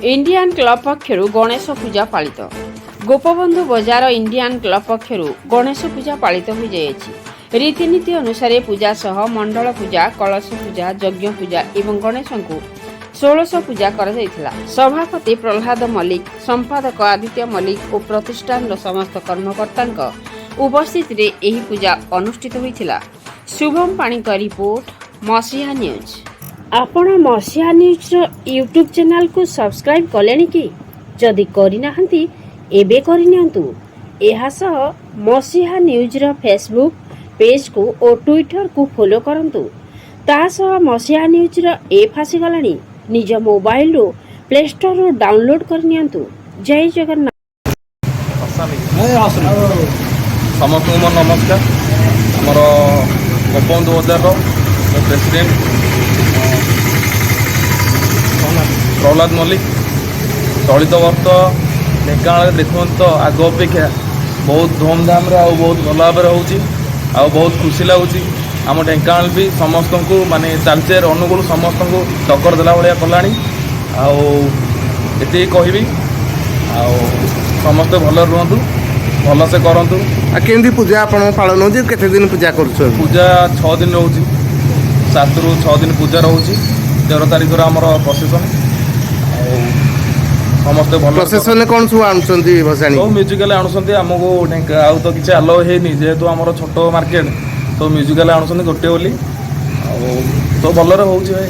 Indian club पक्षर Ganesh पूजा पालित। गोपबंधु बजार Indian club पक्षर Ganesh पूजा पालित हो जाएगी। रीतिनीति अनुसार पूजा सह मंडल पूजा, कलश पूजा, यज्ञ पूजा एवं गणेश को 1600 पूजा कर सभापति प्रहलाद मल्लिक, संपादक आदित्य मल्लिक और प्रतिष्ठान समस्त कर्मकर्ता उपस्थित यह पूजा अनुष्ठित होता। शुभम पाणी का रिपोर्ट, मसीहा न्यूज। आपण मसीहा न्यूज यूट्यूब चैनल को सब्सक्राइब कलेनी कि? जदि करिनाहंती एबे करिनियंतु। एहा सह मसीहा न्यूज रो फेसबुक पेज को और ट्विटर को फॉलो करंतु। ता सह मसीहा न्यूज रो ऐप आसी गलानी। निज मोबाइल रो प्ले स्टोर रो डाउनलोड करनियंतु। जय जगन्नाथ। समस्त नमस्कार। आमर गोपबंधु बजार प्रेसिडेंट प्रहलाद मल्लिक चलित वर्ष ढेंकानाल देखुं तो आग अपेक्षा बहुत धूमधाम बहुत भल भाव बहुत खुशी लगुच। आम ढेंकानाल भी समस्त को माने चालचेर अनुकूल समस्त को टक्कर देला भाया कलानी। ये कहबी समस्त भल रुहतु, भल से करतु। केमती पूजा आपण पालन हो? केते दिन पूजा कर? पूजा 6 दिन रोच, 7 ରୁ 6 दिन पूजा रोचे। 13 तारिख आमर प्रोसेसन समस्ते भल। प्रोसेसन कौन सब आणुचंती भसाणी? तो म्यूजिकल आणुचंती आमको आउ तो किसी आलो हेनी जेहेतु आमर छोट मार्केट तो म्यूजिकल आणुचंती गोटे बोली तो भलरे होउची भाई।